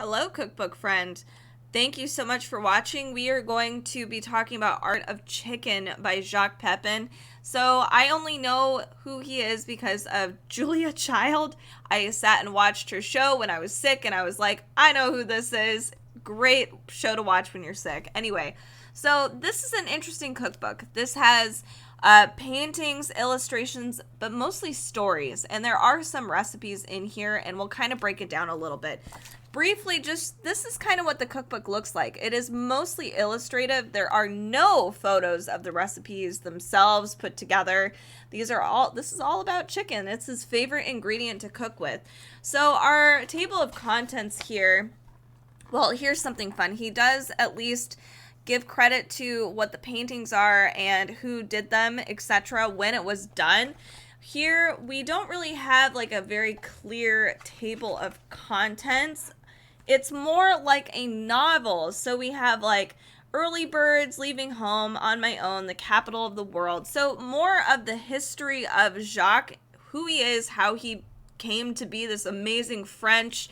Hello, cookbook friend. Thank you so much for watching. We are going to be talking about Art of Chicken by Jacques Pépin. So I only know who he is because of Julia Child. I sat and watched her show when I was sick and I was like, I know who this is. Great show to watch when you're sick. Anyway, so this is an interesting cookbook. This has paintings, illustrations, but mostly stories. And there are some recipes in here, and we'll kind of break it down a little bit. Briefly, just this is kind of what the cookbook looks like. It is mostly illustrative. There are no photos of the recipes themselves put together. This is all about chicken. It's his favorite ingredient to cook with. So our table of contents here, well, here's something fun. He does at least give credit to what the paintings are and who did them, etc., when it was done. Here, we don't really have like a very clear table of contents. It's more like a novel. So we have like Early Birds, Leaving Home, On My Own, The Capital of the World. So more of the history of Jacques, who he is, how he came to be this amazing French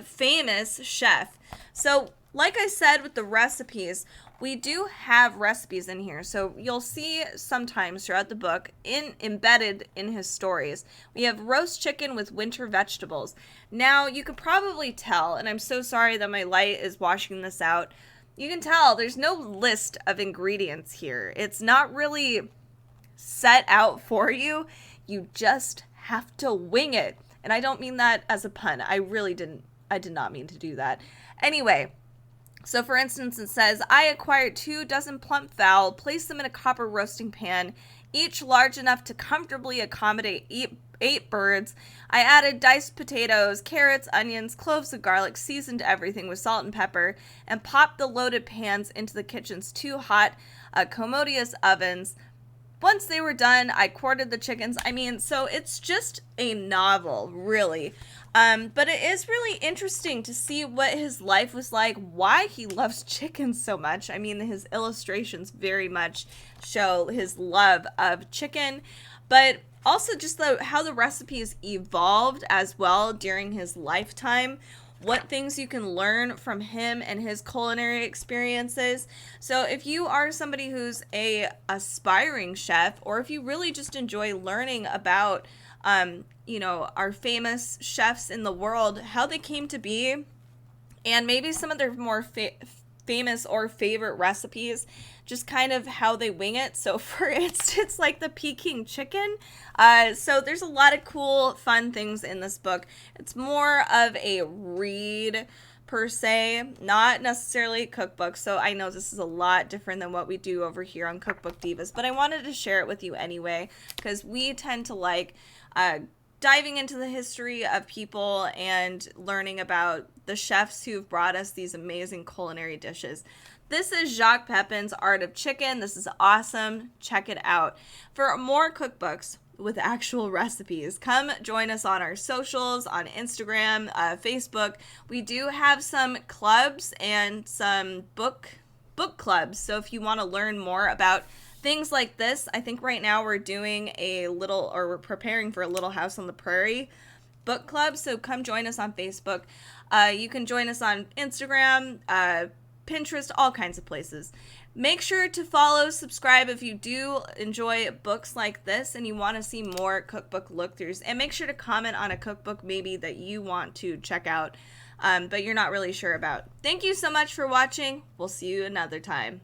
famous chef. So like I said with the recipes, we do have recipes in here. So you'll see sometimes throughout the book, embedded in his stories, we have roast chicken with winter vegetables. Now you could probably tell, and I'm so sorry that my light is washing this out. You can tell there's no list of ingredients here. It's not really set out for you. You just have to wing it. And I don't mean that as a pun. I did not mean to do that. Anyway, so for instance, it says, I acquired 2 dozen plump fowl, placed them in a copper roasting pan, each large enough to comfortably accommodate 8 birds. I added diced potatoes, carrots, onions, cloves of garlic, seasoned everything with salt and pepper, and popped the loaded pans into the kitchen's 2 hot, commodious ovens. Once they were done, I quartered the chickens. I mean, so it's just a novel, really. But it is really interesting to see what his life was like, why he loves chicken so much. I mean, his illustrations very much show his love of chicken, but also just how the recipes evolved as well during his lifetime. What things you can learn from him and his culinary experiences. So if you are somebody who's a aspiring chef, or if you really just enjoy learning about our famous chefs in the world, how they came to be, and maybe some of their more famous or favorite recipes, just kind of how they wing it. So for instance, like the Peking chicken. So there's a lot of cool, fun things in this book. It's more of a read per se, not necessarily a cookbook. So I know this is a lot different than what we do over here on Cookbook Divas, but I wanted to share it with you anyway, because we tend to like diving into the history of people and learning about the chefs who've brought us these amazing culinary dishes. This is Jacques Pépin's Art of Chicken. This is awesome. Check it out. For more cookbooks with actual recipes, come join us on our socials, on Instagram, Facebook. We do have some clubs and some book clubs. So if you want to learn more about things like this, I think right now we're doing we're preparing for a Little House on the Prairie book club. So come join us on Facebook. You can join us on Instagram, Pinterest, all kinds of places. Make sure to follow, subscribe if you do enjoy books like this and you want to see more cookbook look-throughs. And make sure to comment on a cookbook maybe that you want to check out, but you're not really sure about. Thank you so much for watching. We'll see you another time.